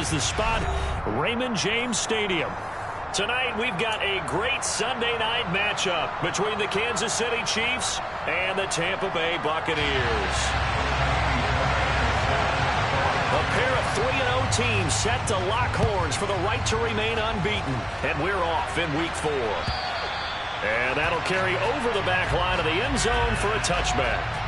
is the spot, Raymond James Stadium. Tonight, we've got a great Sunday night matchup between the Kansas City Chiefs and the Tampa Bay Buccaneers. A pair of 3-0 teams set to lock horns for the right to remain unbeaten. And we're off in Week 4. And that'll carry over the back line of the end zone for a touchback.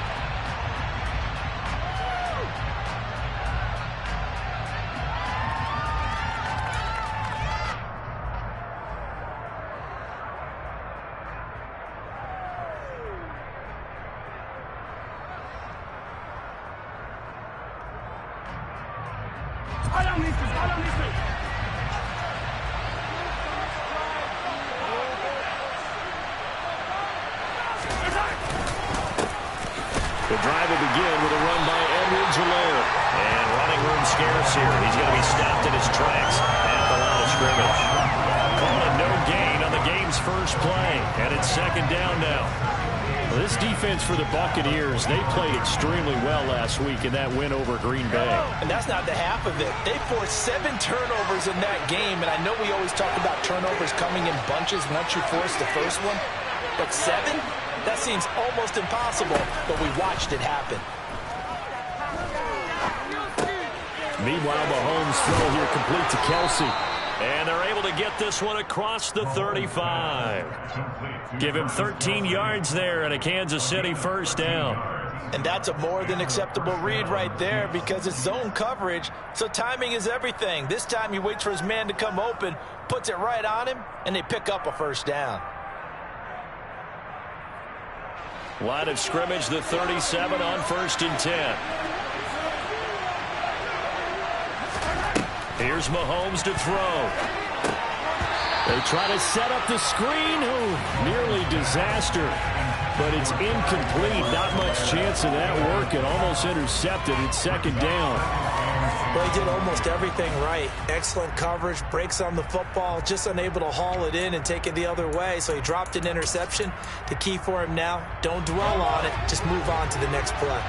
The drive will begin with a run by Edwards-Helaire. And running room scarce here. He's going to be stopped in his tracks at the line of scrimmage. Called a no gain on the game's first play. And it's second down now. Well, this defense for the Buccaneers, they played extremely well last week in that win over Green Bay. And that's not the half of it. They forced 7 turnovers in that game. And I know we always talk about turnovers coming in bunches once you force the first one. But 7? That seems almost impossible, but we watched it happen. Meanwhile, Mahomes' throw here complete to Kelsey. And they're able to get this one across the 35. Give him 13 yards there and a Kansas City first down. And that's a more than acceptable read right there because it's zone coverage, so timing is everything. This time he waits for his man to come open, puts it right on him, and they pick up a first down. Line of scrimmage, the 37 on 1st and 10. Here's Mahomes to throw. They try to set up the screen. Oh, nearly disaster. But it's incomplete. Not much chance of that working. Almost intercepted. It's second down. Well, he did almost everything right. Excellent coverage, breaks on the football, just unable to haul it in and take it the other way. So he dropped an interception. The key for him now, don't dwell on it. Just move on to the next play.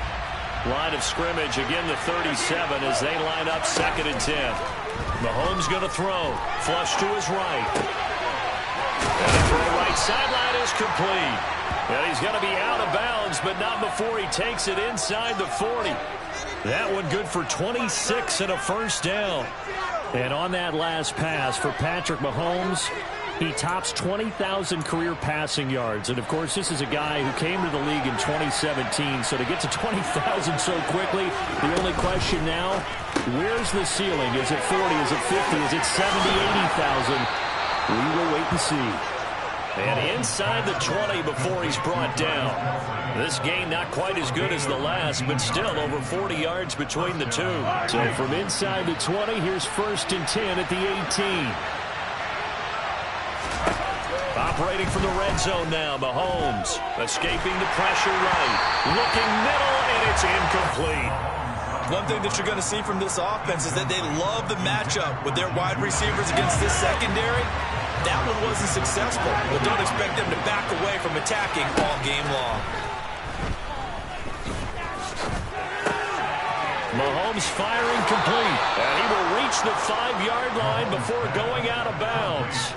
Line of scrimmage, again the 37 as they line up 2nd and 10. Mahomes going to throw. Flush to his right. And the throw right sideline is complete. And he's going to be out of bounds, but not before he takes it inside the 40. That one good for 26 and a first down. And on that last pass for Patrick Mahomes, he tops 20,000 career passing yards. And, of course, this is a guy who came to the league in 2017. So to get to 20,000 so quickly, the only question now, where's the ceiling? Is it 40? Is it 50? Is it 70, 80,000? We will wait and see. And inside the 20 before he's brought down. This game not quite as good as the last, but still over 40 yards between the two. So from inside the 20, here's 1st and 10 at the 18. Operating from the red zone now, Mahomes escaping the pressure right. Looking middle, and it's incomplete. One thing that you're going to see from this offense is that they love the matchup with their wide receivers against this secondary. That one wasn't successful, but don't expect them to back away from attacking all game long. Mahomes firing complete, and he will reach the 5-yard line before going out of bounds.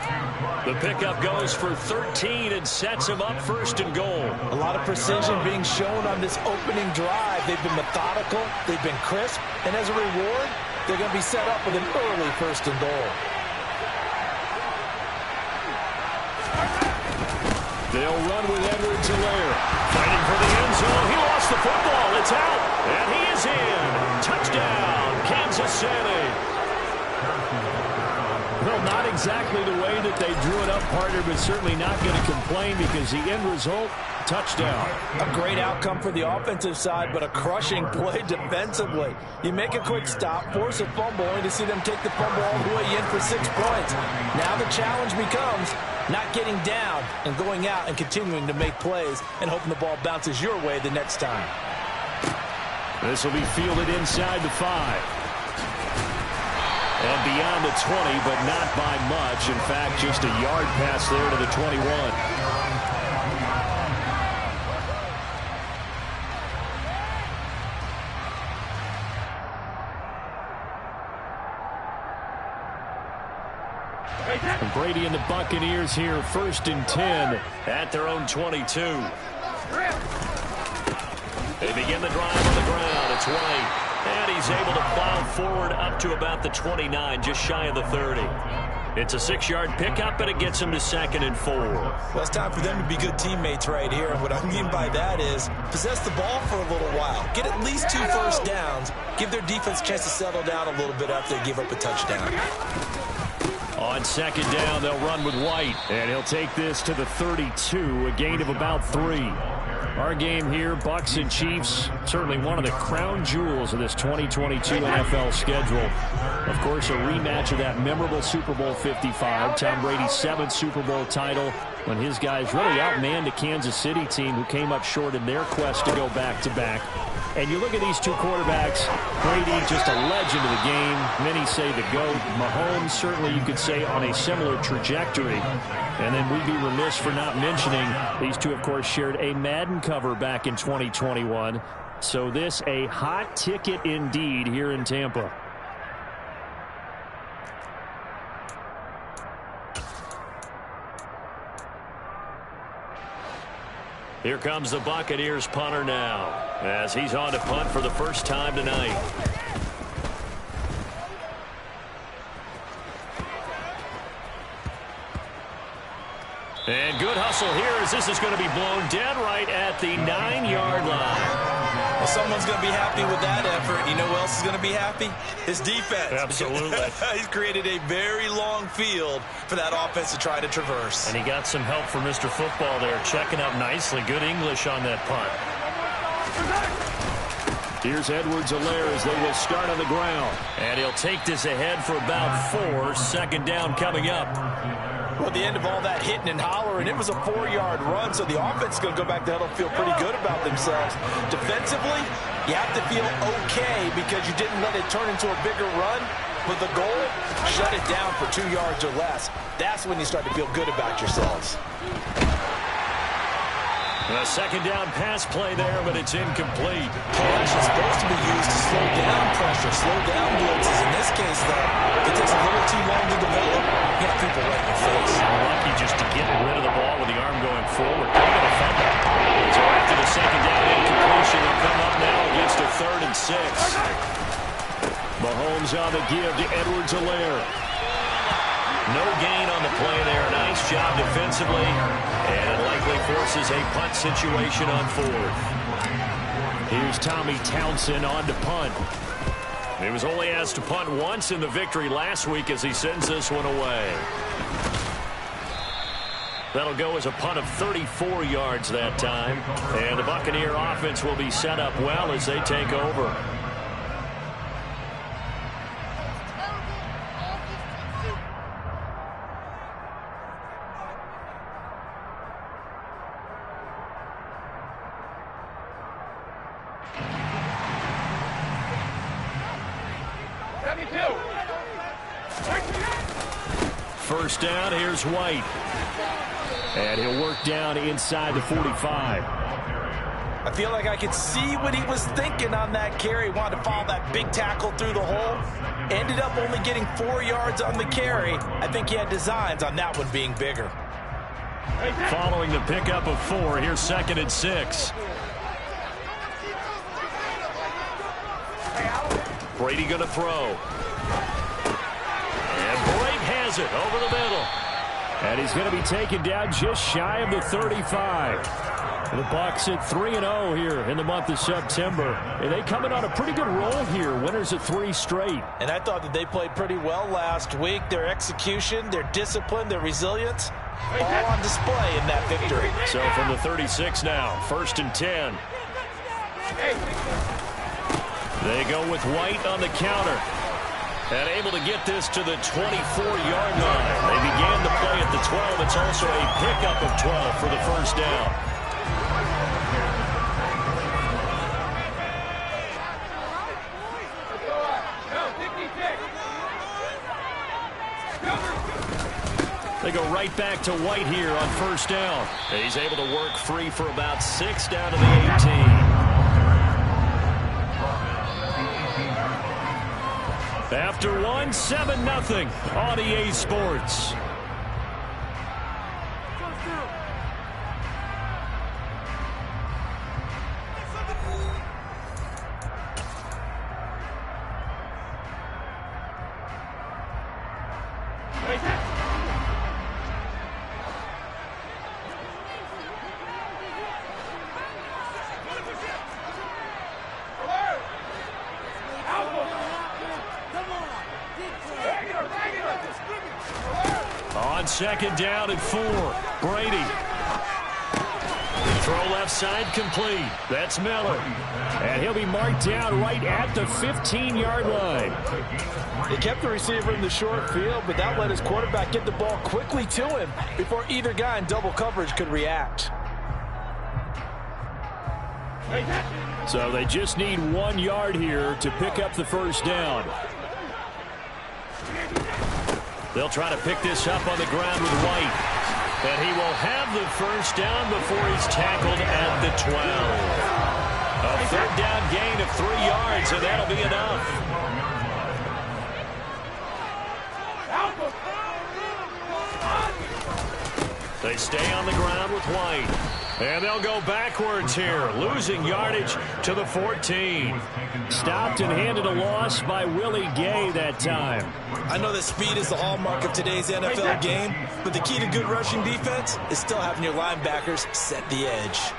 The pickup goes for 13 and sets him up 1st and goal. A lot of precision being shown on this opening drive. They've been methodical, they've been crisp, and as a reward, they're going to be set up with an early 1st and goal. They'll run with Edwards-Helaire. Fighting for the end zone. He lost the football. It's out. And he is in. Touchdown, Kansas City. Well, not exactly the way that they drew it up, partner, but certainly not going to complain because the end result, touchdown. A great outcome for the offensive side, but a crushing play defensively. You make a quick stop, force a fumble, only to see them take the fumble all the way in for 6 points. Now the challenge becomes not getting down and going out and continuing to make plays and hoping the ball bounces your way the next time. This will be fielded inside the 5. And beyond the 20, but not by much. In fact, just a yard pass there to the 21. And Brady and the Buccaneers here, 1st and 10 at their own 22. They begin the drive on the ground. It's White. And he's able to plow forward up to about the 29, just shy of the 30. It's a 6-yard pickup, and it gets him to 2nd and 4. Well, it's time for them to be good teammates right here. And what I mean by that is possess the ball for a little while. Get at least 2 first downs. Give their defense a chance to settle down a little bit after they give up a touchdown. On 2nd down, they'll run with White. And he'll take this to the 32, a gain of about 3. Our game here, Bucs and Chiefs, certainly one of the crown jewels of this 2022 NFL schedule. Of course, a rematch of that memorable Super Bowl 55, Tom Brady's 7th Super Bowl title, when his guys really outmanned a Kansas City team who came up short in their quest to go back-to-back. And you look at these two quarterbacks, Brady just a legend of the game. Many say the GOAT. Mahomes, certainly you could say on a similar trajectory. And then we'd be remiss for not mentioning these two, of course, shared a Madden cover back in 2021. So this a hot ticket indeed here in Tampa. Here comes the Buccaneers punter now, as he's on to punt for the first time tonight. And good hustle here as this is going to be blown dead right at the 9-yard line. Well, someone's going to be happy with that effort. You know who else is going to be happy? His defense. Absolutely. He's created a very long field for that offense to try to traverse. And he got some help from Mr. Football there, checking up nicely. Good English on that punt. Here's Edwards-Helaire as they will start on the ground. And he'll take this ahead for about 4. 2nd down coming up. Well, at the end of all that hitting and hollering, it was a 4-yard run, so the offense is going to go back to huddle, feel pretty good about themselves. Defensively, you have to feel okay because you didn't let it turn into a bigger run. But the goal, shut it down for 2 yards or less. That's when you start to feel good about yourselves. A 2nd down pass play there, but it's incomplete. Cash is supposed to be used to slow down pressure, slow down blitzes. In this case, though, if it takes a little too long to develop, you have people right in your face. Lucky just to get rid of the ball with the arm going forward. Pretty good fumble. So after the 2nd down incompletion, they'll come up now against a 3rd and 6. Mahomes on the give to Edwards-Helaire. No gain on the play there. Nice job defensively. And it likely forces a punt situation on 4th. Here's Tommy Townsend on to punt. He was only asked to punt once in the victory last week as he sends this one away. That'll go as a punt of 34 yards that time. And the Buccaneer offense will be set up well as they take over. First down, here's White. And he'll work down inside the 45. I feel like I could see what he was thinking on that carry. He wanted to follow that big tackle through the hole. Ended up only getting 4 yards on the carry. I think he had designs on that one being bigger. Following the pickup of 4, here's 2nd and 6. Brady going to throw. Has it over the middle. And he's going to be taken down just shy of the 35. The Bucs at 3-0 here in the month of September. And they coming on a pretty good roll here. Winners of 3 straight. And I thought that they played pretty well last week. Their execution, their discipline, their resilience, all on display in that victory. So from the 36 now, 1st and 10. They go with White on the counter. And able to get this to the 24-yard line. They began the play at the 12. It's also a pickup of 12 for the first down. They go right back to White here on 1st down. He's able to work free for about 6 down to the 18. after one, 7-0 on EA Sports. On second down and 4, Brady. Throw left side complete. That's Miller. And he'll be marked down right at the 15-yard line. They kept the receiver in the short field, but that let his quarterback get the ball quickly to him before either guy in double coverage could react. So they just need 1 yard here to pick up the first down. They'll try to pick this up on the ground with White. And he will have the first down before he's tackled at the 12. A third down gain of 3 yards, and that'll be enough. They stay on the ground with White. And they'll go backwards here, losing yardage to the 14. Stopped and handed a loss by Willie Gay that time. I know that speed is the hallmark of today's NFL game, but the key to good rushing defense is still having your linebackers set the edge.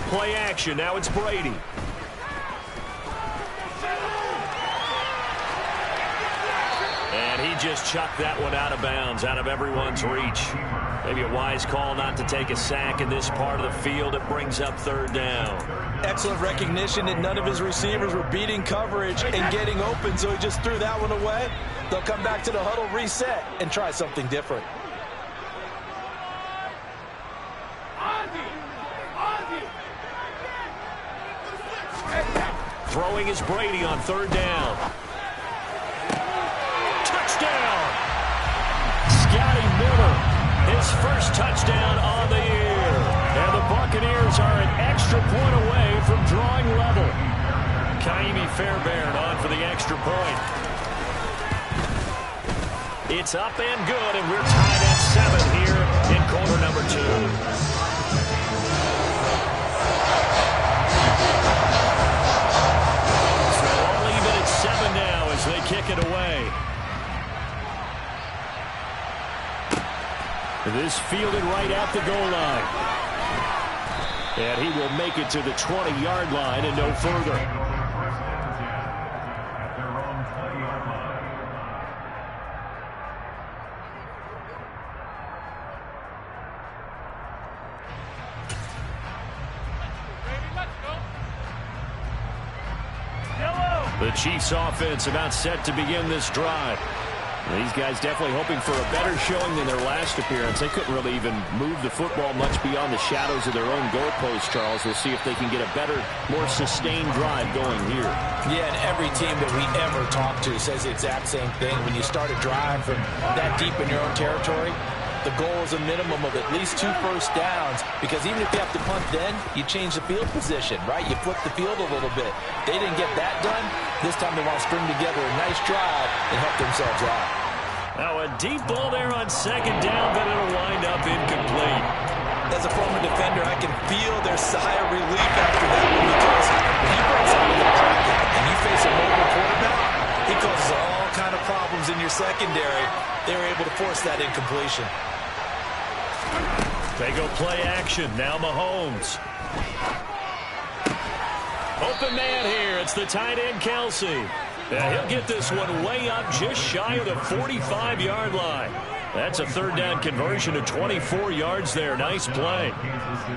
Play action, now it's Brady. And he just chucked that one out of bounds, out of everyone's reach. Maybe a wise call not to take a sack in this part of the field. It brings up third down. Excellent recognition that none of his receivers were beating coverage and getting open, so he just threw that one away. They'll come back to the huddle, reset, and try something different. Throwing is Brady on third down. Touchdown! Scotty Miller, his first touchdown on the year. And the Buccaneers are an extra point away from drawing level. Kaimi Fairbairn on for the extra point. It's up and good, and we're tied at 7 here in quarter number 2. Now as they kick it away. This fielded right at the goal line. And he will make it to the 20-yard line and no further. The Chiefs offense about set to begin this drive. These guys definitely hoping for a better showing than their last appearance. They couldn't really even move the football much beyond the shadows of their own goalpost, Charles. We'll see if they can get a better, more sustained drive going here. Yeah, and every team that we ever talk to says the exact same thing. When you start a drive from that deep in your own territory, the goal is a minimum of at least 2 first downs, because even if you have to punt then, you change the field position, right? You flip the field a little bit. They didn't get that done. This time they want to string together a nice drive and help themselves out. Now a deep ball there on second down, but it'll wind up incomplete. As a former defender, I can feel their sigh of relief after that one, because when he breaks out of the pocket and you face a mobile quarterback, he causes all kind of problems in your secondary. They were able to force that incompletion. They go play action. Now Mahomes. Open man here. It's the tight end, Kelsey. And he'll get this one way up just shy of the 45-yard line. That's a third down conversion of 24 yards there. Nice play.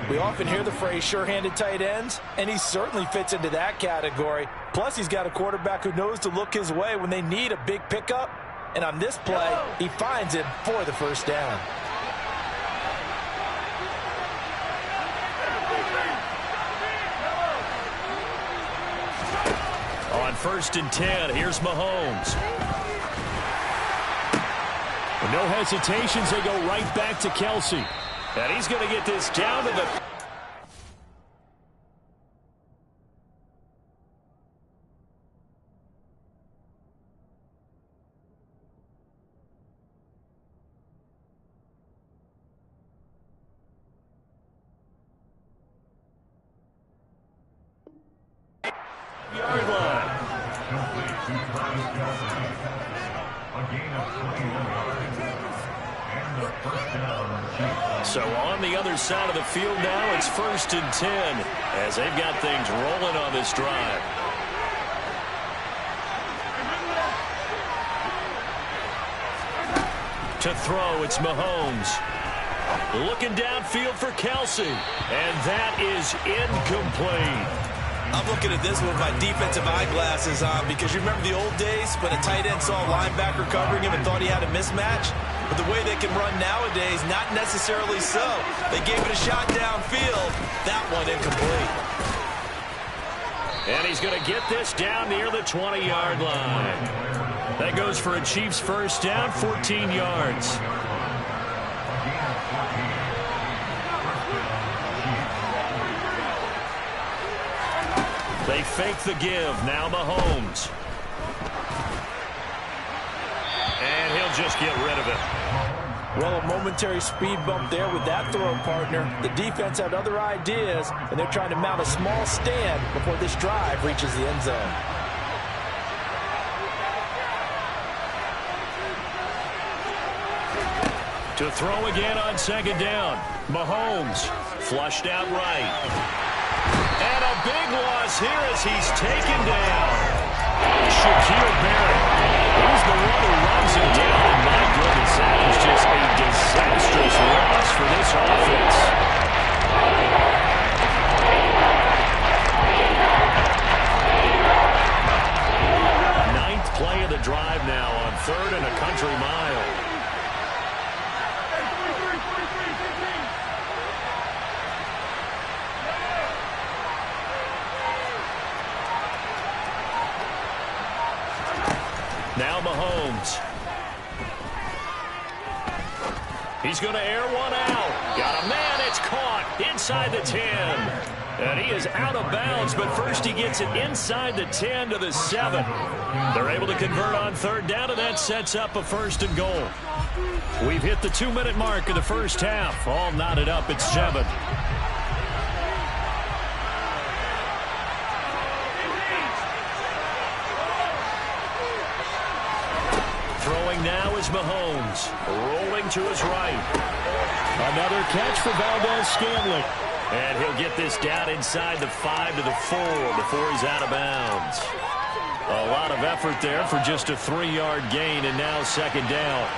We often hear the phrase sure-handed tight ends, and he certainly fits into that category. Plus, he's got a quarterback who knows to look his way when they need a big pickup. And on this play, he finds it for the first down. On 1st and 10, here's Mahomes. No hesitations. They go right back to Kelce. And he's going to get this down to the... yard line. So on the other side of the field now, it's 1st and 10 as they've got things rolling on this drive. To throw, it's Mahomes. Looking downfield for Kelce. And that is incomplete. I'm looking at this with my defensive eyeglasses on because you remember the old days when a tight end saw a linebacker covering him and thought he had a mismatch? But the way they can run nowadays, not necessarily so. They gave it a shot downfield. That one incomplete. And he's going to get this down near the 20-yard line. That goes for a Chiefs first down, 14 yards. They fake the give. Now Mahomes. And he'll just get rid of it. Well, a momentary speed bump there with that throw partner. The defense had other ideas, and they're trying to mount a small stand before this drive reaches the end zone. To throw again on 2nd down. Mahomes flushed out right. And a big loss here as he's taken down. Shaquille Barrett. He's the one who runs him down. And my goodness, that was just a disastrous loss for this offense. Ninth play of the drive now on 3rd and a country mile. Now Mahomes. He's going to air one out. Got a man. It's caught inside the 10. And he is out of bounds, but first he gets it inside the 10 to the 7. They're able to convert on 3rd down, and that sets up a 1st and goal. We've hit the 2-minute mark of the first half. All knotted up at 7. Throwing now is Mahomes. Rolling to his right. Another catch for Valdez-Scantling. And he'll get this down inside the 5 to the 4 before he's out of bounds. A lot of effort there for just a 3-yard gain, and now 2nd down.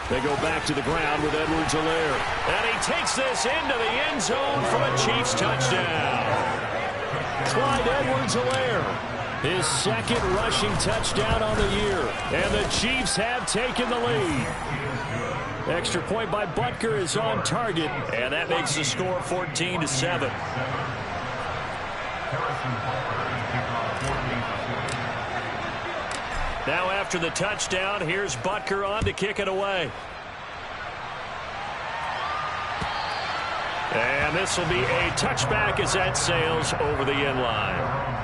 They go back to the ground with Edwards-Helaire. And he takes this into the end zone for a Chiefs touchdown. Clyde Edwards-Helaire. His 2nd rushing touchdown on the year. And the Chiefs have taken the lead. Extra point by Butker is on target. And that makes the score 14-7. Now after the touchdown, here's Butker on to kick it away. And this will be a touchback as that sails over the end line.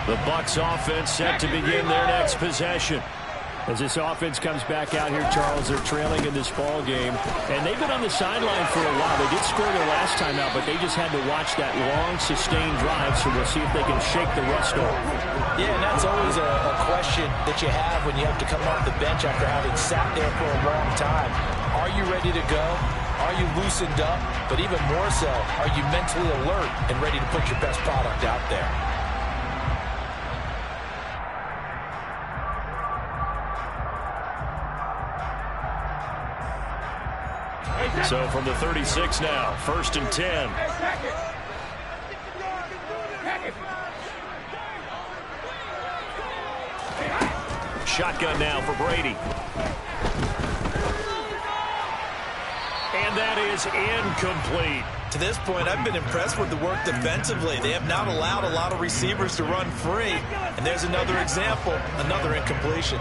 The Bucs offense set to begin their next possession. As this offense comes back out here, Charles, they're trailing in this ball game. And they've been on the sideline for a while. They did score their last time out, but they just had to watch that long, sustained drive. So we'll see if they can shake the rust off. Yeah, and that's always a question that you have when you have to come off the bench after having sat there for a long time. Are you ready to go? Are you loosened up? But even more so, are you mentally alert and ready to put your best product out there? So from the 36 now, 1st and 10. Shotgun now for Brady. And that is incomplete. To this point, I've been impressed with the work defensively. They have not allowed a lot of receivers to run free. And there's another example, another incompletion.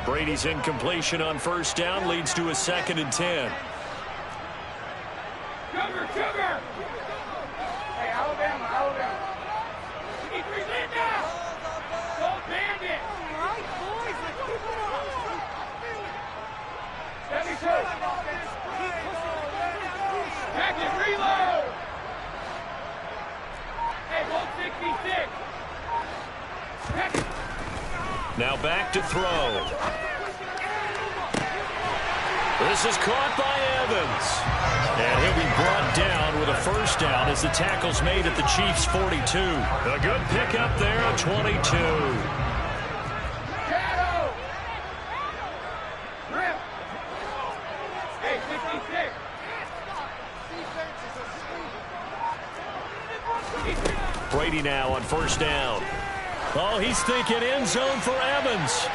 Brady's incompletion on 1st down leads to a 2nd and 10. Cover! Hey, Alabama. We need 3 men now. Don't band it. All right, boys. Let me shoot. Back and reload. Hey, 166. Now back to throw. This is caught by Evans. And he'll be brought down with a 1st down as the tackle's made at the Chiefs' 42. A good pickup there at 22. Shadow. Rip. Hey, 66. Brady now on 1st down. Oh, he's thinking end zone for Evans.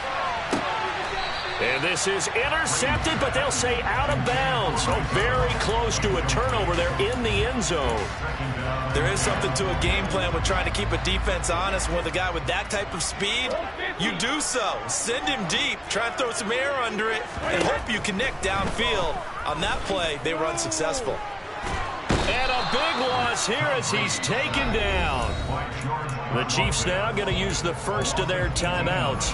And this is intercepted, but they'll say out of bounds. Oh, very close to a turnover there in the end zone. There is something to a game plan with trying to keep a defense honest. With a guy with that type of speed, you do so. Send him deep, try and throw some air under it, and hope you connect downfield. On that play, they were unsuccessful. And a big loss here as he's taken down. The Chiefs now going to use the first of their timeouts,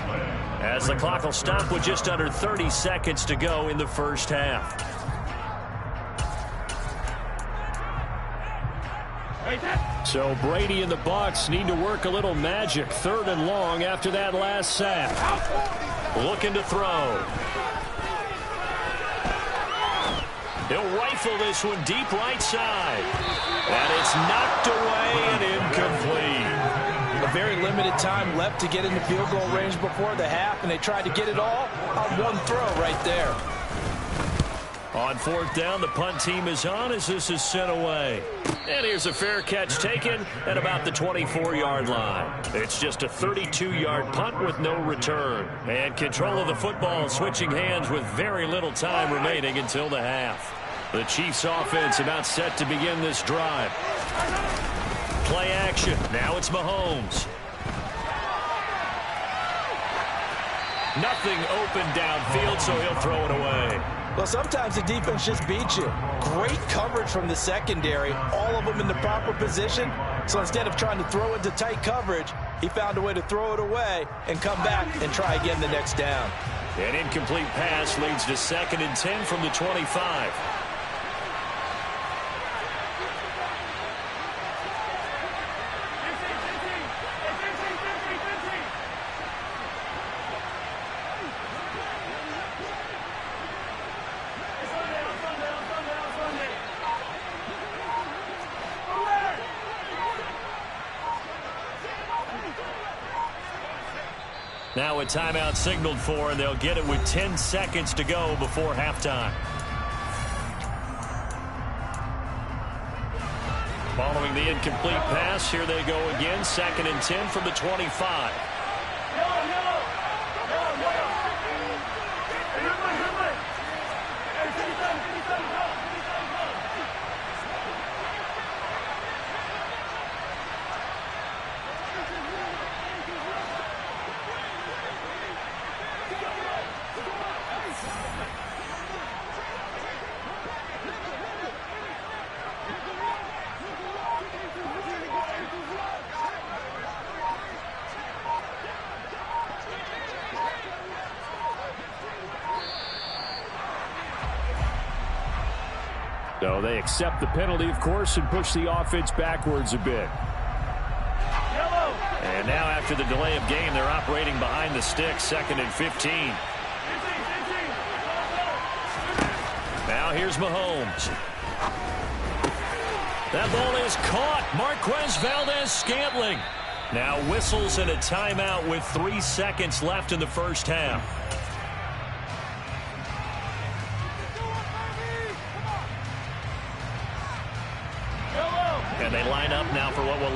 as the clock will stop with just under 30 seconds to go in the 1st half. So Brady and the Bucs need to work a little magic. 3rd and long after that last sack. Looking to throw. He'll rifle this one deep right side. And it's knocked away and incomplete. A very limited time left to get in the field goal range before the half, and they tried to get it all on one throw right there. On 4th down, the punt team is on as this is sent away. And here's a fair catch taken at about the 24-yard line. It's just a 32-yard punt with no return. And control of the football switching hands with very little time remaining until the half. The Chiefs offense about set to begin this drive. Play action. Now it's Mahomes. Nothing open downfield, so he'll throw it away. Well, sometimes the defense just beats you. Great coverage from the secondary, all of them in the proper position. So instead of trying to throw into tight coverage, he found a way to throw it away and come back and try again the next down. An incomplete pass leads to 2nd and 10 from the 25. Now a timeout signaled for, and they'll get it with 10 seconds to go before halftime. Following the incomplete pass, here they go again. 2nd and 10 from the 25. So they accept the penalty, of course, and push the offense backwards a bit. And now after the delay of game, they're operating behind the sticks, 2nd and 15. Now here's Mahomes. That ball is caught. Marquez Valdes-Scantling now whistles in a timeout with 3 seconds left in the 1st half.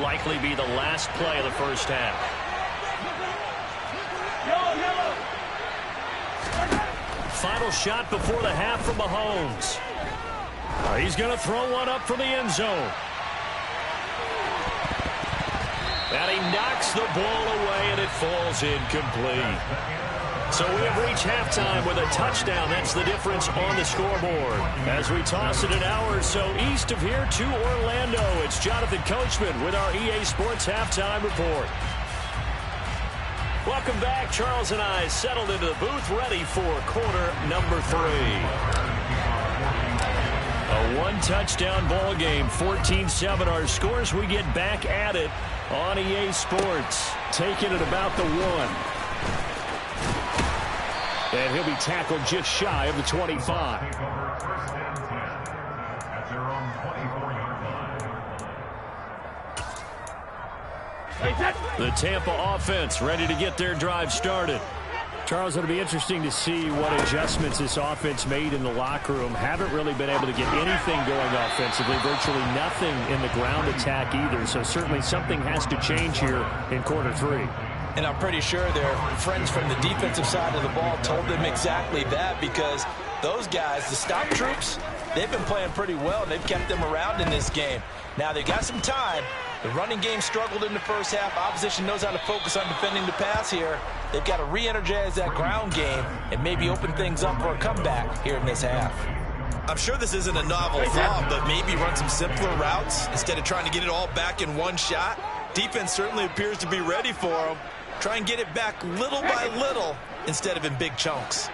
likely be the last play of the first half. Final shot before the half from Mahomes. He's going to throw one up from the end zone. And he knocks the ball away, and it falls incomplete. So we have reached halftime with a touchdown. That's the difference on the scoreboard. As we toss it an hour or so east of here to Orlando, it's Jonathan Coachman with our EA Sports Halftime Report. Welcome back. Charles and I settled into the booth, ready for quarter number 3. A one-touchdown ball game, 14-7 our scores. We get back at it on EA Sports, taking it about the 1. And he'll be tackled just shy of the 25. The Tampa offense ready to get their drive started. Charles, it'll be interesting to see what adjustments this offense made in the locker room. Haven't really been able to get anything going offensively, virtually nothing in the ground attack either. So certainly something has to change here in quarter 3. And I'm pretty sure their friends from the defensive side of the ball told them exactly that, because those guys, the stop troops, they've been playing pretty well. They've kept them around in this game. Now they got some time. The running game struggled in the first half. Opposition knows how to focus on defending the pass here. They've got to re-energize that ground game and maybe open things up for a comeback here in this half. I'm sure this isn't a novel thought, but maybe run some simpler routes instead of trying to get it all back in one shot. Defense certainly appears to be ready for them. Try and get it back little by little instead of in big chunks.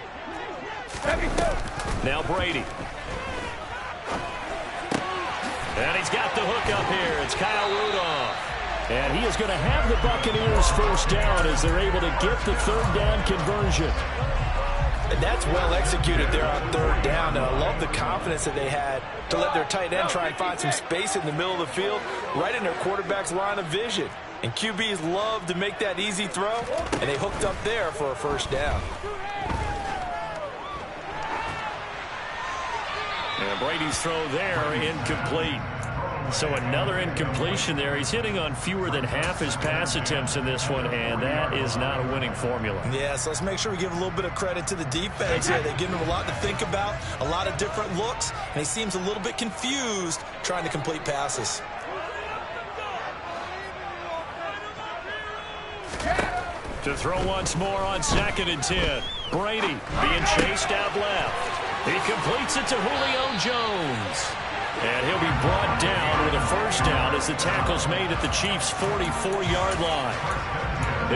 Now Brady. And he's got the hook up here. It's Kyle Rudolph. And he is going to have the Buccaneers first down as they're able to get the third down conversion. And that's well executed there on third down. And I love the confidence that they had to let their tight end try and find some space in the middle of the field, right in their quarterback's line of vision. And QBs love to make that easy throw, and they hooked up there for a first down. And Brady's throw there, incomplete. So another incompletion there. He's hitting on fewer than half his pass attempts in this one, and that is not a winning formula. Yeah, so let's make sure we give a little bit of credit to the defense here. They've given him a lot to think about, a lot of different looks, and he seems a little bit confused trying to complete passes. To throw once more on 2nd and 10. Brady being chased out left. He completes it to Julio Jones. And he'll be brought down with a first down as the tackle's made at the Chiefs' 44-yard line.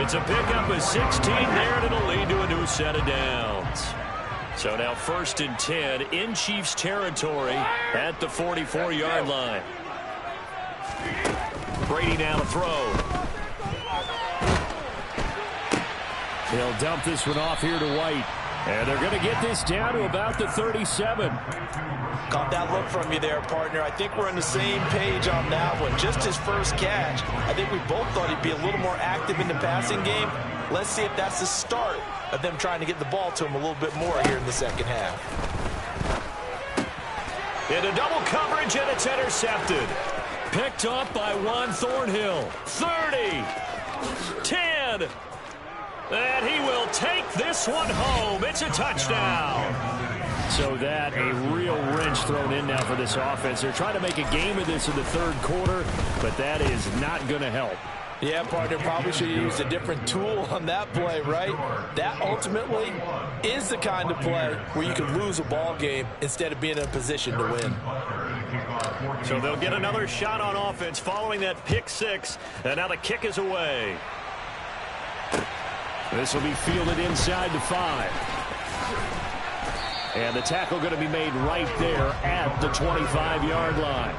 It's a pickup of 16 there, and it'll lead to a new set of downs. So now 1st and 10 in Chiefs territory at the 44-yard line. Brady now to throw. They'll dump this one off here to White. And they're going to get this down to about the 37. Caught that look from you there, partner. I think we're on the same page on that one. Just his first catch. I think we both thought he'd be a little more active in the passing game. Let's see if that's the start of them trying to get the ball to him a little bit more here in the second half. Into double coverage, and it's intercepted. Picked up by Juan Thornhill. 30. 10. And he will take this one home. It's a touchdown. So that a real wrench thrown in now for this offense. They're trying to make a game of this in the third quarter, but that is not going to help. Yeah, partner, probably should have used a different tool on that play, right? That ultimately is the kind of play where you can lose a ball game instead of being in a position to win. So they'll get another shot on offense following that pick six, and now the kick is away. This will be fielded inside the 5. And the tackle going to be made right there at the 25-yard line.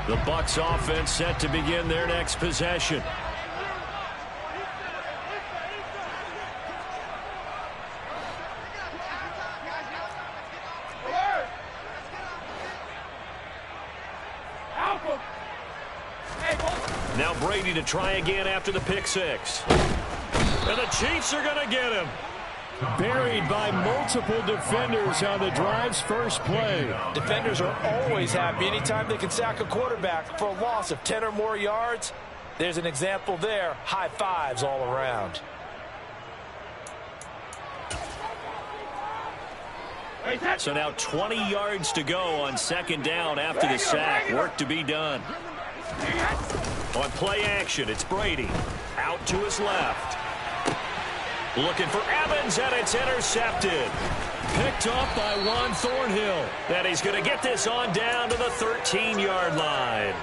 The Bucs offense set to begin their next possession. Now Brady to try again after the pick six. And the Chiefs are going to get him. Buried by multiple defenders on the drive's first play. Defenders are always happy anytime they can sack a quarterback for a loss of 10 or more yards. There's an example there. High fives all around. So now 20 yards to go on second down after the sack. Work to be done. On play action, it's Brady. Out to his left. Looking for Evans, and it's intercepted. Picked up by Juan Thornhill. And he's going to get this on down to the 13-yard line.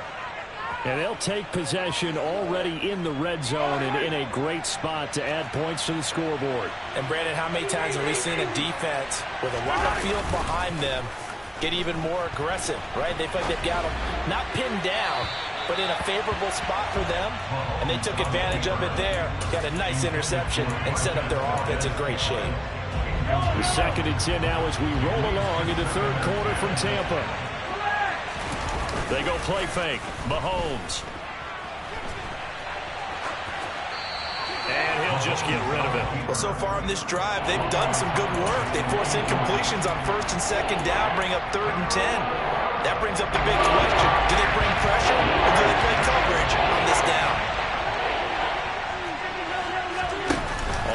And they'll take possession already in the red zone and in a great spot to add points to the scoreboard. And, Brandon, how many times have we seen a defense with a lot of field behind them get even more aggressive, right? They feel like they've got them not pinned down, but in a favorable spot for them, and they took advantage of it there. Got a nice interception and set up their offense in great shape. The 2nd and 10 now as we roll along in the third quarter from Tampa. They go play fake. Mahomes. And he'll just get rid of it. Well, so far on this drive, they've done some good work. They force incompletions on 1st and 2nd down, bring up 3rd and 10. That brings up the big question. Do they bring pressure or do they play coverage on this down?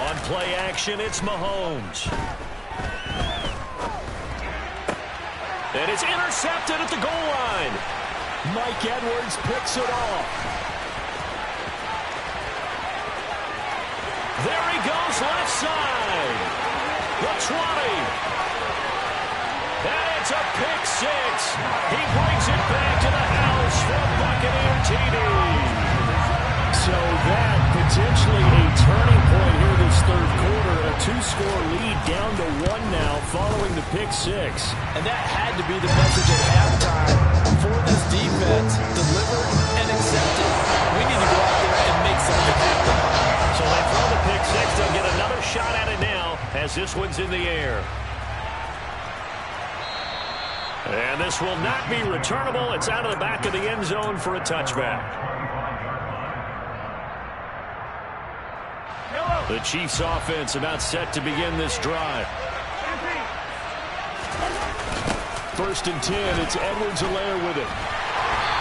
On play action, it's Mahomes. And it's intercepted at the goal line. Mike Edwards picks it off. There he goes, left side. The 20. And it's a pick six. He brings it back to the house for Buccaneer TD. So that potentially a turning point here this third quarter. A 2-score lead down to 1 now following the pick six. And that had to be the message at halftime for this defense. Delivered and accepted. We need to go out there and make something happen. So they throw the pick six. They'll get another shot at it now as this one's in the air. And this will not be returnable. It's out of the back of the end zone for a touchback. The Chiefs offense about set to begin this drive. 1st and 10, it's Edwards-Helaire with it.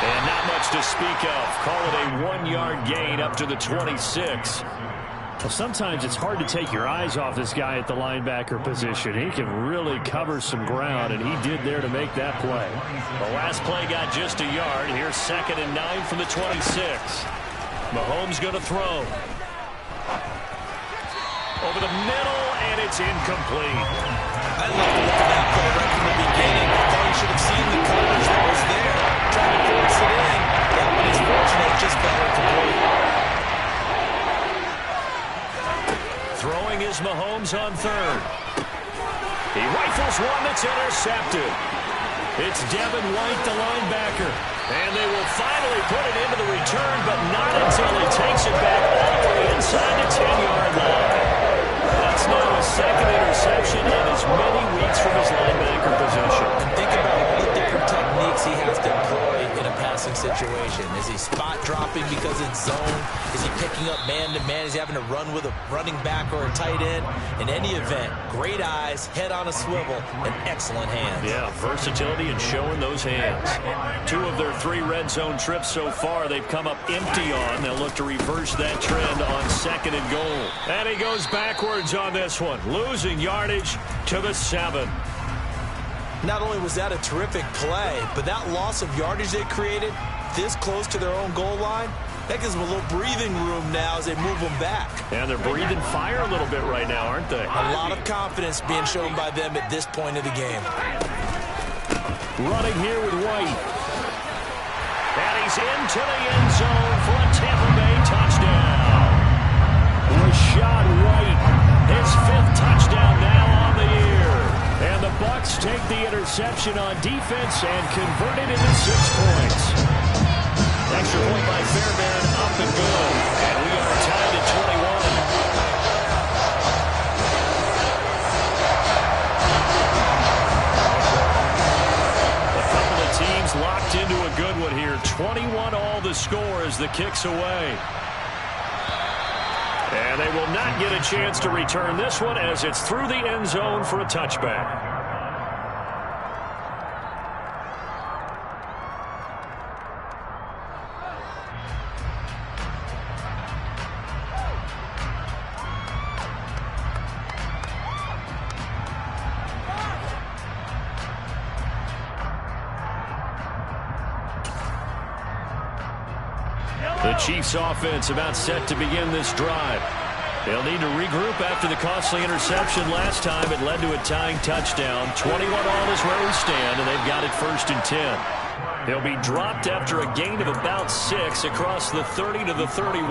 And not much to speak of. Call it a 1-yard gain up to the 26. Well, sometimes it's hard to take your eyes off this guy at the linebacker position. He can really cover some ground, and he did there to make that play. The last play got just a yard. Here's 2nd and 9 from the 26. Mahomes going to throw. Over the middle, and it's incomplete. I love the look of that play right from the beginning. I thought he should have seen the coverage that was there. Trying to force it in. That one is fortunate, just better complete. Throwing is Mahomes on 3rd. He rifles one that's intercepted. It's Devin White, the linebacker. And they will finally put it into the return, but not until he takes it back all the way inside the 10-yard line. That's now a 2nd interception in as many weeks from his linebacker position. And think about all the different techniques he has to employ in a passing situation. Is he spot dropping because it's zone? Is he picking up man-to-man? Is he having to run with a running back or a tight end? In any event, great eyes, head on a swivel, and excellent hands. Yeah, versatility and showing those hands. 2 of their 3 red zone trips so far they've come up empty on. They'll look to reverse that trend on 2nd and goal. And he goes backwards on this one, losing yardage to the 7. Not only was that a terrific play, but that loss of yardage they created this close to their own goal line, that gives them a little breathing room now as they move them back. And they're breathing fire a little bit right now, aren't they? A lot of confidence being shown by them at this point of the game. Running here with White. And he's into the end zone for a Tampa Bay touchdown. Rashad White, his 5th touchdown now on the year. And the Bucs take the interception on defense and convert it into 6 points. Extra point by Fairbairn, up and good. And we are tied at 21. A couple of teams locked into a good one here. 21 all the score as the kick's away. And they will not get a chance to return this one as it's through the end zone for a touchback. The Chiefs offense about set to begin this drive. They'll need to regroup after the costly interception last time. It led to a tying touchdown. 21 all is where we stand, and they've got it 1st and 10. They'll be dropped after a gain of about 6 across the 30 to the 31.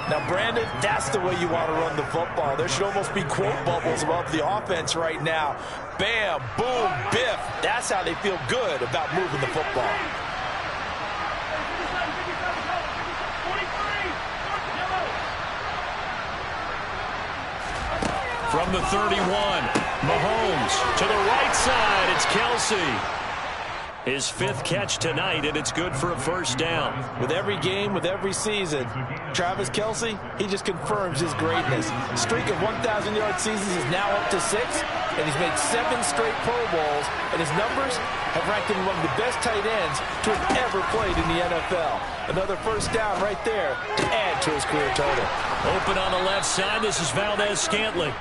Now, Brandon, that's the way you want to run the football. There should almost be quote bubbles above the offense right now. Bam, boom, biff. That's how they feel good about moving the football. From the 31, Mahomes to the right side. It's Kelce. His 5th catch tonight, and it's good for a 1st down. With every game, with every season, Travis Kelce, he just confirms his greatness. Streak of 1,000-yard seasons is now up to 6, and he's made 7 straight Pro Bowls, and his numbers have ranked him one of the best tight ends to have ever played in the NFL. Another 1st down right there to add to his career total. Open on the left side. This is Valdez-Scantling.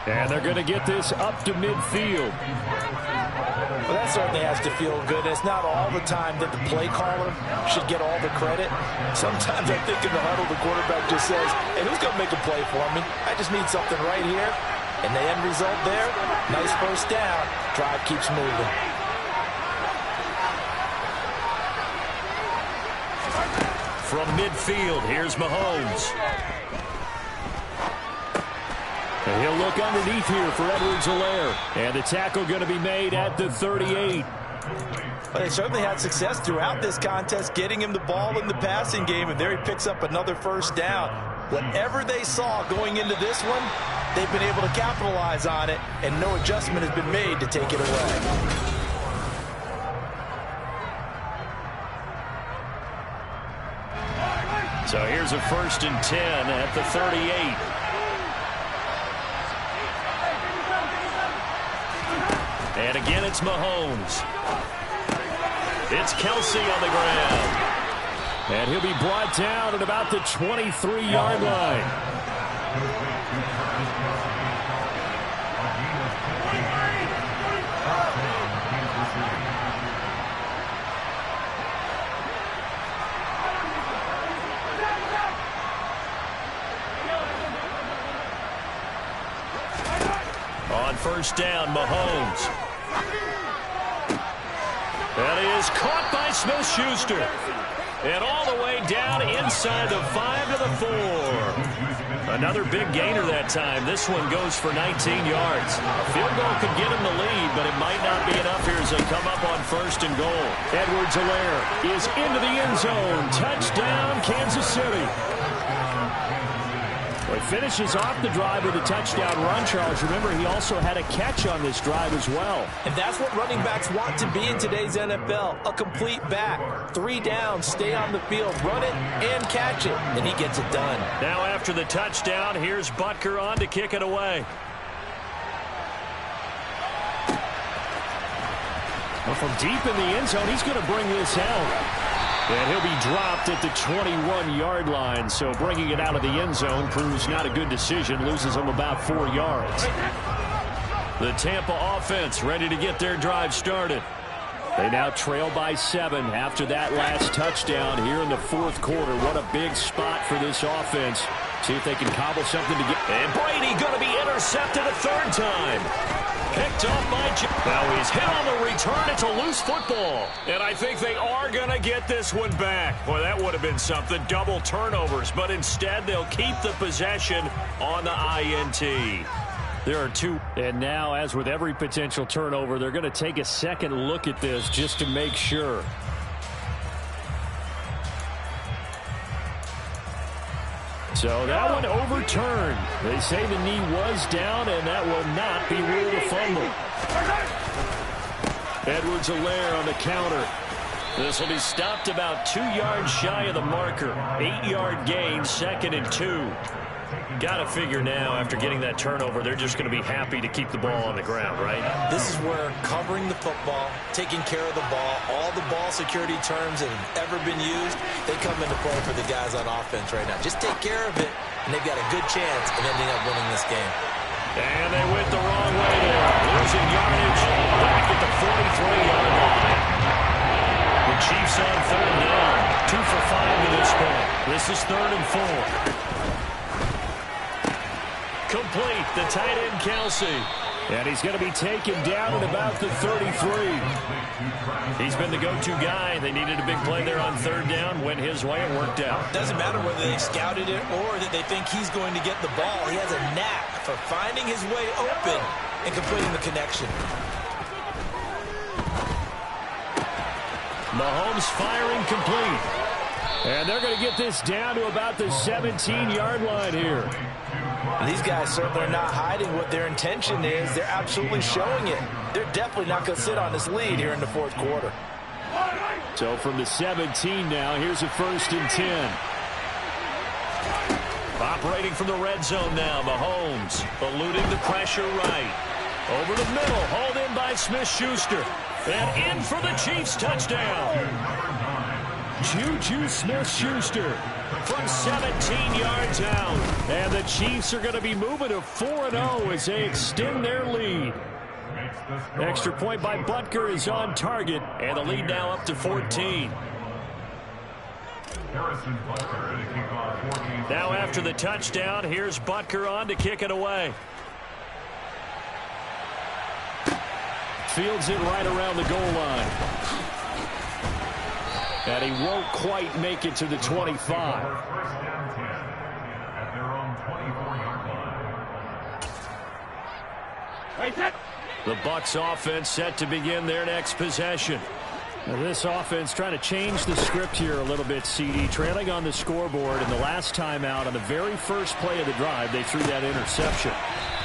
And they're going to get this up to midfield. Well, that certainly has to feel good. It's not all the time that the play caller should get all the credit. Sometimes I think in the huddle, the quarterback just says, hey, who's going to make a play for me? I just need something right here. And the end result there, nice 1st down. Drive keeps moving. From midfield, here's Mahomes. And he'll look underneath here for Edwards-Helaire. And the tackle going to be made at the 38. Well, they certainly had success throughout this contest getting him the ball in the passing game, and there he picks up another 1st down. Whatever they saw going into this one, they've been able to capitalize on it, and no adjustment has been made to take it away. So here's a 1st and 10 at the 38. And again, it's Mahomes. It's Kelce on the ground. And he'll be brought down at about the 23-yard line. On 1st down, Mahomes. And he is caught by Smith-Schuster. And all the way down inside the 5 to the 4. Another big gainer that time. This one goes for 19 yards. A field goal could get him the lead, but it might not be enough here as they come up on 1st and goal. Edwards-Helaire is into the end zone. Touchdown, Kansas City. Well, he finishes off the drive with a touchdown run, Charles. Remember, he also had a catch on this drive as well. And that's what running backs want to be in today's NFL, a complete back. 3 downs, stay on the field, run it, and catch it, and he gets it done. Now after the touchdown, here's Butker on to kick it away. Well, from deep in the end zone, he's going to bring this out. And he'll be dropped at the 21-yard line, so bringing it out of the end zone proves not a good decision, loses him about 4 yards. The Tampa offense ready to get their drive started. They now trail by 7 after that last touchdown here in the 4th quarter. What a big spot for this offense. See if they can cobble something together. And Brady going to be intercepted a 3rd time. Picked off by Jim. Now he's hit on the return. It's a loose football. And I think they are going to get this one back. Boy, that would have been something. Double turnovers. But instead, they'll keep the possession on the INT. There are 2. And now, as with every potential turnover, they're going to take a second look at this just to make sure. So that one overturned. They say the knee was down, and that will not be ruled a fumble. Edwards-Helaire on the counter. This will be stopped about 2 yards shy of the marker. 8-yard gain, 2nd and 2. Got to figure now, after getting that turnover, they're just going to be happy to keep the ball on the ground, right? This is where covering the football, taking care of the ball, all the ball security terms that have ever been used, they come into play for the guys on offense right now. Just take care of it, and they've got a good chance of ending up winning this game. And they went the wrong way there. Losing yardage back at the 43-yard line. The Chiefs on third down. 2 for 5 to this point. This is 3rd and 4. Complete, the tight end, Kelsey. And he's going to be taken down at about the 33. He's been the go-to guy. They needed a big play there on third down. Went his way. It worked out. Doesn't matter whether they scouted it or that they think he's going to get the ball. He has a knack for finding his way open and completing the connection. Mahomes firing complete. And they're going to get this down to about the 17-yard line here. These guys certainly are not hiding what their intention is. They're absolutely showing it. They're definitely not going to sit on this lead here in the fourth quarter. So from the 17 now, here's a 1st and 10. Operating from the red zone now, Mahomes eluding the pressure right. Over the middle, hauled in by Smith-Schuster. And in for the Chiefs touchdown. Juju Smith-Schuster from 17 yards out. And the Chiefs are going to be moving to 4-0 as they extend their lead. Extra point by Butker is on target. And the lead now up to 14. Now after the touchdown, here's Butker on to kick it away. Fields it right around the goal line. And he won't quite make it to the 25. The Bucs offense set to begin their next possession. Now this offense trying to change the script here a little bit, CD. Trailing on the scoreboard, and the last time out on the very first play of the drive, they threw that interception.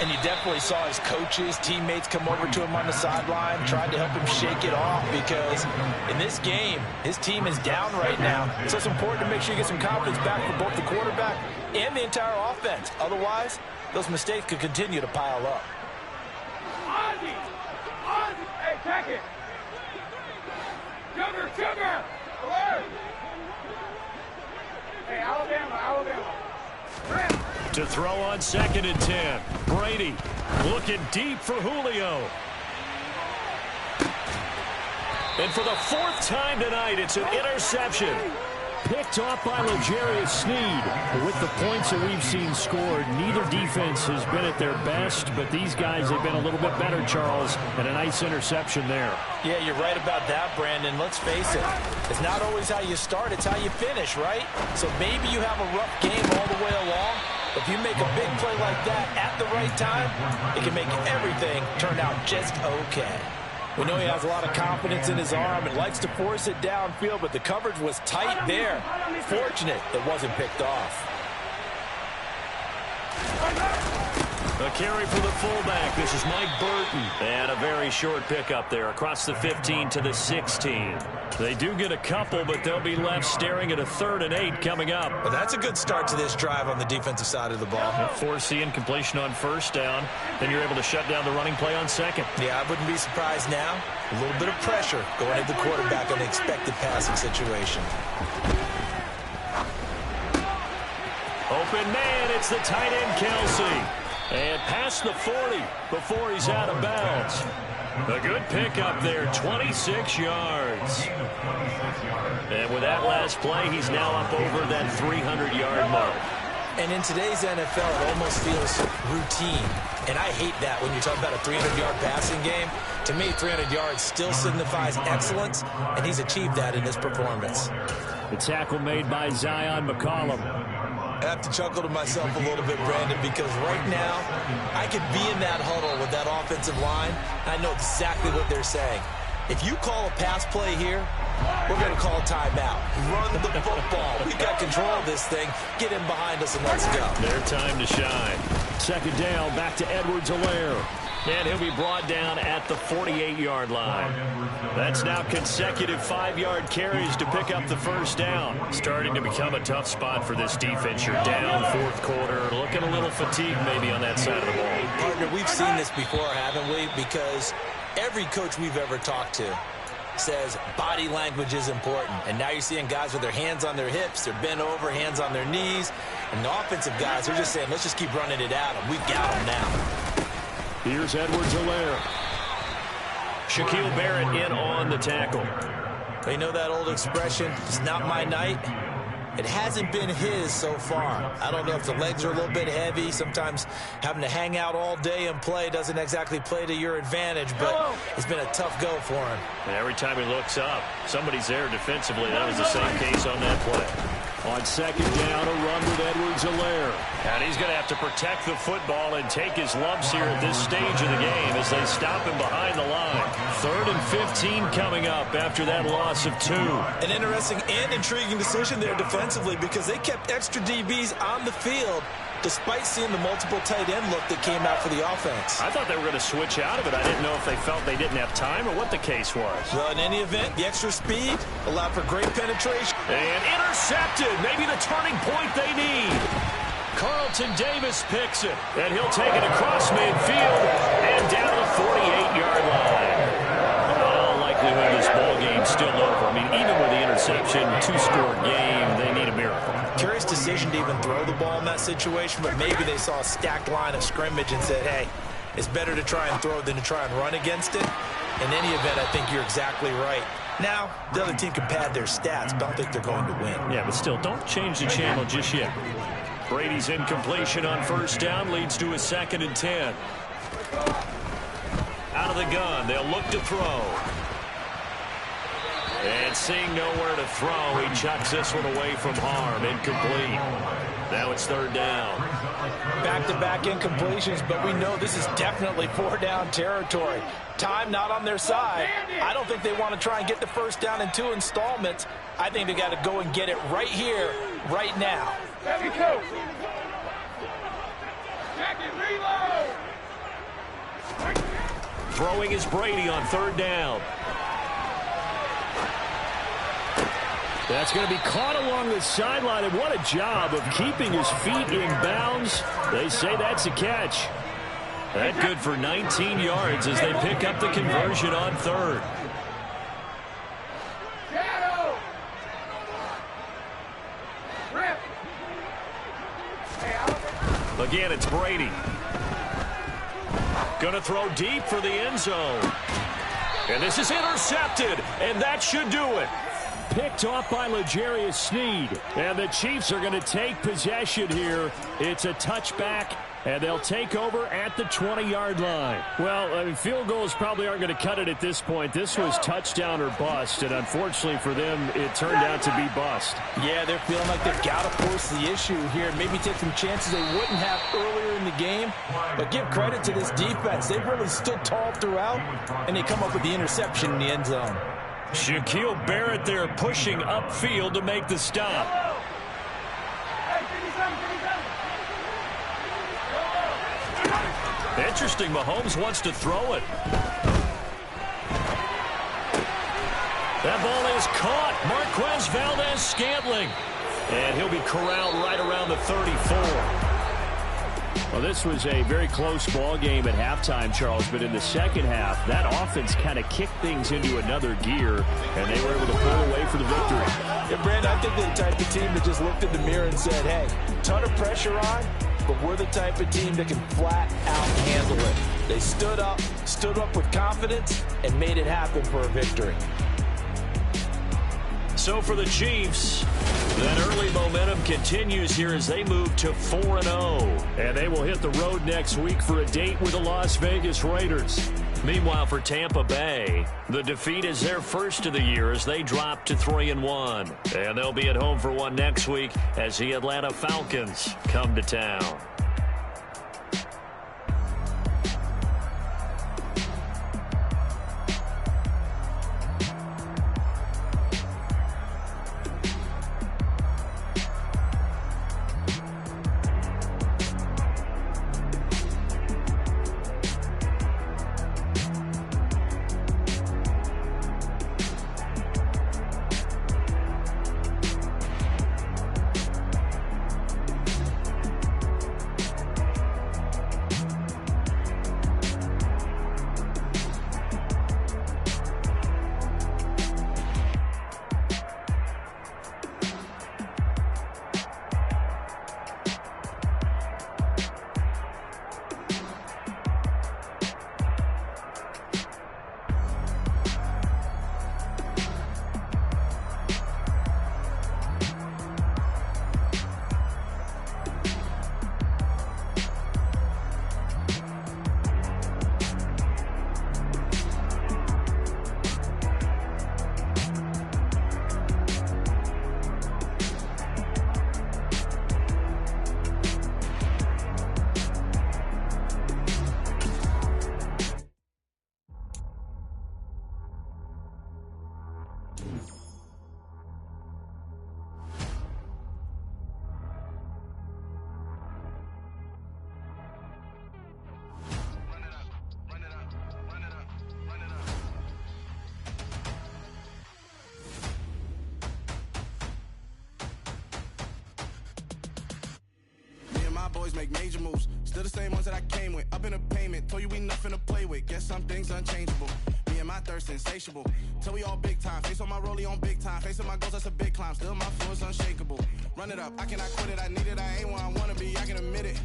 And you definitely saw his coaches, teammates come over to him on the sideline, tried to help him shake it off, because in this game, his team is down right now. So it's important to make sure you get some confidence back for both the quarterback and the entire offense. Otherwise, those mistakes could continue to pile up. Ozzy! Ozzy! Hey, check it! Sugar! Sugar! Alert! Hey, Alabama! Alabama! To throw on 2nd and 10. Brady looking deep for Julio. And for the 4th time tonight, it's an interception. Picked off by L'Jarius Sneed. With the points that we've seen scored, neither defense has been at their best, but these guys have been a little bit better, Charles, and a nice interception there. Yeah, you're right about that, Brandon. Let's face it. It's not always how you start, it's how you finish, right? So maybe you have a rough game all the way along, but if you make a big play like that at the right time, it can make everything turn out just okay. We know he has a lot of confidence in his arm and likes to force it downfield, but the coverage was tight there. Fortunate it wasn't picked off. A carry for the fullback. This is Mike Burton. And a very short pickup there across the 15 to the 16. They do get a couple, but they'll be left staring at a 3rd and 8 coming up. Well, that's a good start to this drive on the defensive side of the ball. Forcing incompletion on 1st down. Then you're able to shut down the running play on 2nd. Yeah, I wouldn't be surprised now. A little bit of pressure going at the quarterback on the expected passing situation. Open man, it's the tight end, Kelsey. And past the 40 before he's out of bounds. A good pickup there, 26 yards. And with that last play, he's now up over that 300-yard mark. And in today's NFL, it almost feels routine. And I hate that when you talk about a 300-yard passing game. To me, 300 yards still signifies excellence, and he's achieved that in this performance. The tackle made by Zion McCollum. I have to chuckle to myself a little bit, Brandon, because right now I could be in that huddle with that offensive line. I know exactly what they're saying. If you call a pass play here, we're going to call a timeout. Run the football. We've got control of this thing. Get in behind us and let's go. Their time to shine. 2nd down, back to Edwards-Helaire. And he'll be brought down at the 48-yard line. That's now consecutive 5-yard carries to pick up the first down. Starting to become a tough spot for this defense. You're down fourth quarter, looking a little fatigued maybe on that side of the ball. Partner, we've seen this before, haven't we? Because every coach we've ever talked to says body language is important. And now you're seeing guys with their hands on their hips, they're bent over, hands on their knees. And the offensive guys are just saying, let's just keep running it at them. We've got them now. Here's Edwards-Helaire. Shaquille Barrett in on the tackle. You know that old expression, it's not my night? It hasn't been his so far. I don't know if the legs are a little bit heavy. Sometimes having to hang out all day and play doesn't exactly play to your advantage, but it's been a tough go for him. And every time he looks up, somebody's there defensively. That was the same case on that play. On second down, a run with Edwards-Helaire. And he's going to have to protect the football and take his lumps here at this stage of the game as they stop him behind the line. 3rd and 15 coming up after that loss of 2. An interesting and intriguing decision there defensively because they kept extra DBs on the field despite seeing the multiple tight end look that came out for the offense. I thought they were going to switch out of it. I didn't know if they felt they didn't have time or what the case was. Well, in any event, the extra speed allowed for great penetration. And intercepted. Maybe the turning point they need. Carlton Davis picks it. And he'll take it across midfield and down the 48-yard line. In all likelihood, this ball game's still over. I mean, even with the interception, 2-score game, they need a miracle. Curious decision to even throw the ball in that situation, but maybe they saw a stacked line of scrimmage and said, hey, it's better to try and throw than to try and run against it. In any event, I think you're exactly right. Now, the other team can pad their stats, but I don't think they're going to win. Yeah, but still, don't change the channel just yet. Brady's incompletion on first down leads to a 2nd and 10. Out of the gun, they'll look to throw. And seeing nowhere to throw, he chucks this one away from harm. Incomplete. Now it's 3rd down. Back-to-back incompletions, but we know this is definitely 4-down territory. Time not on their side. I don't think they want to try and get the first down in 2 installments. I think they got to go and get it right here, right now. Throwing is Brady on 3rd down. That's going to be caught along the sideline, and what a job of keeping his feet in bounds. They say that's a catch. That good for 19 yards as they pick up the conversion on 3rd. Again, it's Brady. Going to throw deep for the end zone. And this is intercepted, and that should do it. Picked off by L'Jarius Sneed. And the Chiefs are going to take possession here. It's a touchback, and they'll take over at the 20-yard line. Well, I mean, field goals probably aren't going to cut it at this point. This was touchdown or bust, and unfortunately for them, it turned out to be bust. Yeah, they're feeling like they've got to force the issue here and maybe take some chances they wouldn't have earlier in the game. But give credit to this defense. They've really stood tall throughout, and they come up with the interception in the end zone. Shaquille Barrett there pushing upfield to make the stop. Interesting, Mahomes wants to throw it. That ball is caught. Marquez Valdes-Scantling. And he'll be corralled right around the 34. Well, this was a very close ball game at halftime, Charles, but in the second half, that offense kind of kicked things into another gear, and they were able to pull away for the victory. Yeah, Brandon, I think they're the type of team that just looked in the mirror and said, hey, ton of pressure on, but we're the type of team that can flat out handle it. They stood up with confidence, and made it happen for a victory. So for the Chiefs, that early momentum continues here as they move to 4-0. And they will hit the road next week for a date with the Las Vegas Raiders. Meanwhile, for Tampa Bay, the defeat is their first of the year as they drop to 3-1. And they'll be at home for one next week as the Atlanta Falcons come to town. Boys make major moves, still the same ones that I came with. Up in a payment, told you we nothing to play with. Guess some things unchangeable. Me and my thirst insatiable. Till we all big time. Face on my rollie on big time. Facing my goals, that's a big climb. Still my flow is unshakable. Run it up, I cannot quit it. I need it, I ain't where I wanna be. I can admit it.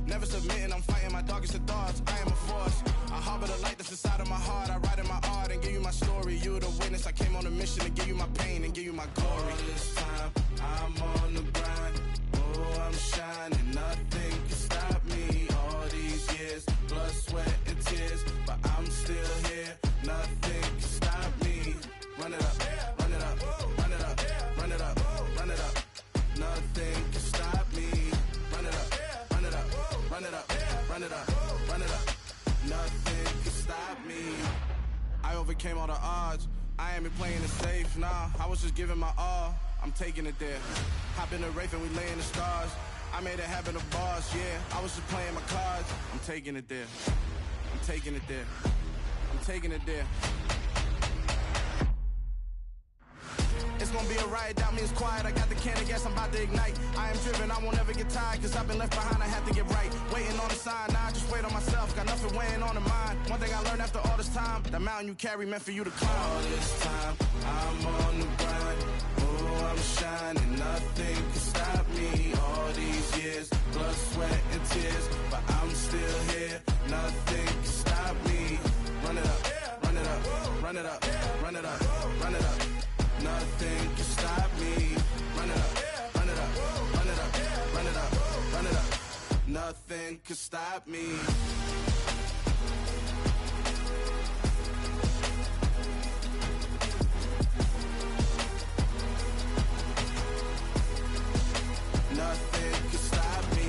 Never submitting, I'm fighting my darkest of thoughts. I am a force. I harbor the light that's inside of my heart. I write in my art and give you my story. You the witness. I came on a mission to give you my pain and give you my glory. All this time, I'm on the grind. Oh, I'm shining, nothing can stop me. All these years, blood, sweat, and tears, but I'm still here. Nothing can stop me. Run it up, run it up, run it up, run it up, run it up. Nothing can stop me. Run it up, run it up, run it up, run it up, run it up. Nothing can stop me. I overcame all the odds. I ain't been playing it safe, nah. I was just giving my all. I'm taking it there. Hop in the Wraith and we lay in the stars. I made it happen to boss, yeah. I was just playing my cards. I'm taking it there. I'm taking it there. I'm taking it there. It's gonna be a riot, doubt me it's quiet. I got the can of gas, I'm about to ignite. I am driven, I won't ever get tired, cause I've been left behind, I have to get right. Waiting on the sign, now I just wait on myself. Got nothing weighing on the mind. One thing I learned after all this time, that mountain you carry meant for you to climb. All this time, I'm on the grind. Oh, I'm shining, nothing can stop me. All these years, blood, sweat, and tears, but I'm still here. Nothing can stop me. Run it up, run it up, run it up, run it up, run it up. Nothing can stop me. Run it up, run it up, run it up, run it up, run it up. Nothing can stop me. Nothing can stop me.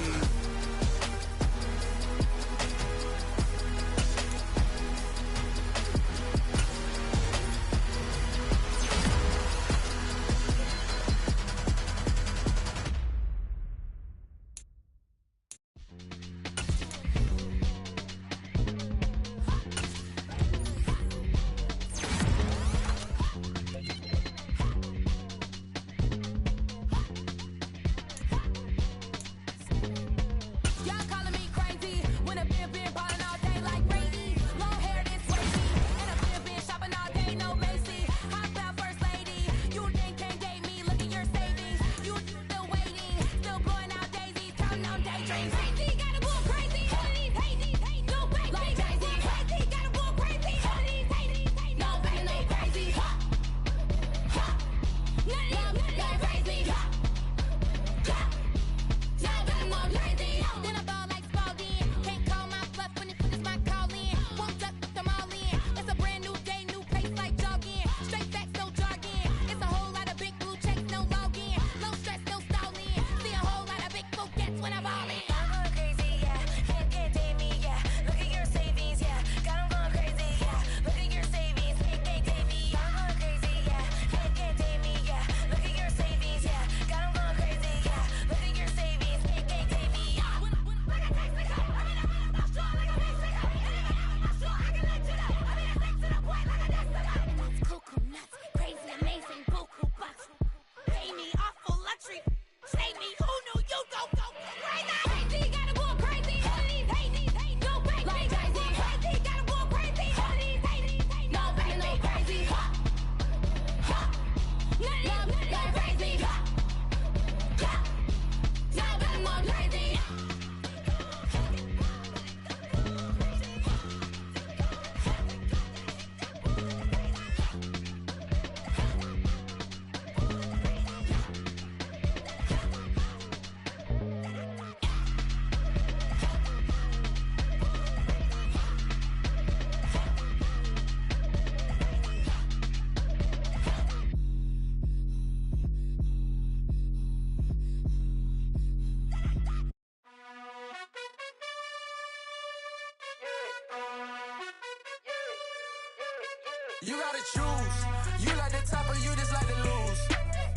You gotta choose. You like the top of you just like to lose.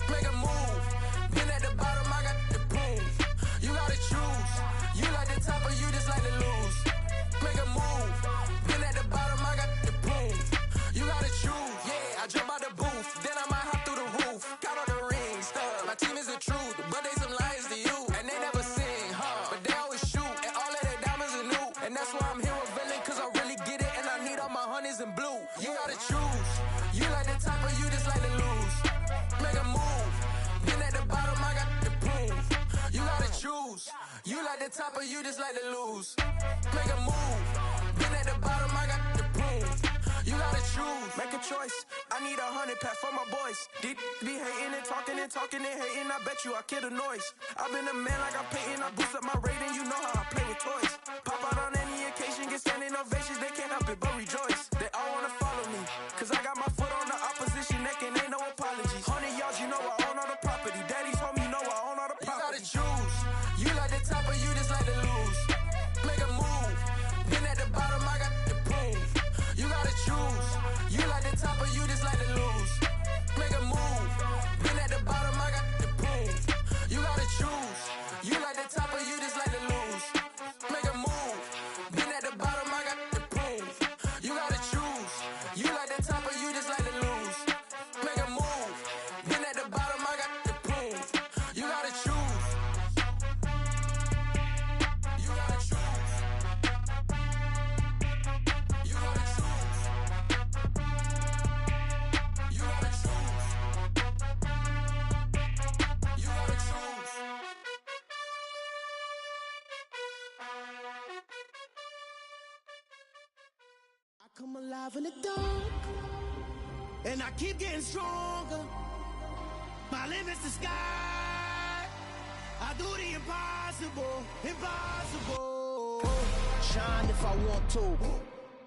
Make a move. Been at the bottom, I got the boom. You gotta choose. You like the top of you just like to lose. Make a move. Been at the bottom, I got the boom. You gotta choose. Yeah, I jump out the booth. Then I might hop through the roof. Got all the rings, stuff. My team is the truth, but they some liars to you. And they never sing, but they always shoot. And all of their diamonds are new. And that's why I'm here with villain, cause I really get it. And I need all my honeys in blue. You gotta choose. You like the top of you just like to lose. Make a move. Been at the bottom, I got the boom. You gotta choose. You like the top of you just like to lose. Make a move. Been at the bottom, I got the boom. You gotta choose. Make a choice. I need 100 pack for my boys. Deep be hating and talking and hating. I bet you I kill the noise. I've been a man like I'm painting. I boost up my rating. You know how I play with toys. Pop out on any occasion, get standing ovations. They can't help it but rejoice. They all wanna follow me, cause I got my foot on the opposition neck and ain't no apologies. 100 yards, you know I own all the property. Daddy's home, you know I own all the property. You gotta choose. You like the top of you just like to lose. Make a move. Been at the bottom, I got the boom. You gotta choose. You like the top of you just like to lose. Make a move. Been at the bottom, I got the boom. You gotta choose. You like the top of you just like to lose. Make a move. Been at the bottom, I got the boom. You gotta choose. You like the top of you just like to lose. Make a move. Been at the bottom, I got the boom. You gotta choose. You gotta choose. You gotta choose. You gotta choose. You gotta choose. I come alive in the dark, and I keep getting stronger. My limit's the sky. I do the impossible, impossible. Shine if I want to.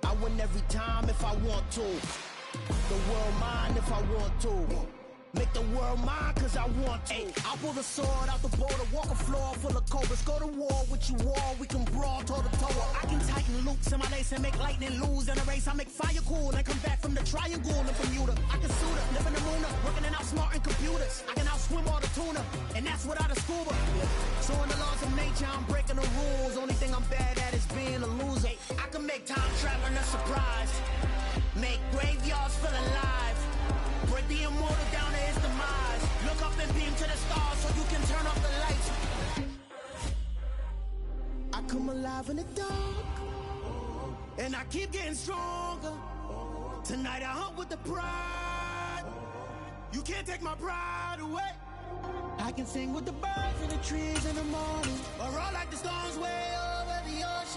I win every time if I want to. The world mine if I want to. Make the world mine cause I want to. Ay, I'll pull the sword out the border, walk a floor full of cobras. Go to war with you all, we can brawl toe to toe. I can tighten loops in my lace and make lightning lose in a race. I make fire cool and come back from the triangle in Bermuda. I can suit up, live in the moon up, working and outsmarting computers. I can outswim all the tuna, and that's without a scuba. So in the laws of nature, I'm breaking the rules. Only thing I'm bad at is being a loser. I can make time traveling a surprise, make graveyards feel alive. Break the immortal down to his demise. Look up and beam to the stars so you can turn off the lights. I come alive in the dark, and I keep getting stronger. Tonight I hunt with the pride. You can't take my pride away. I can sing with the birds and the trees in the morning, or roll like the storms way up.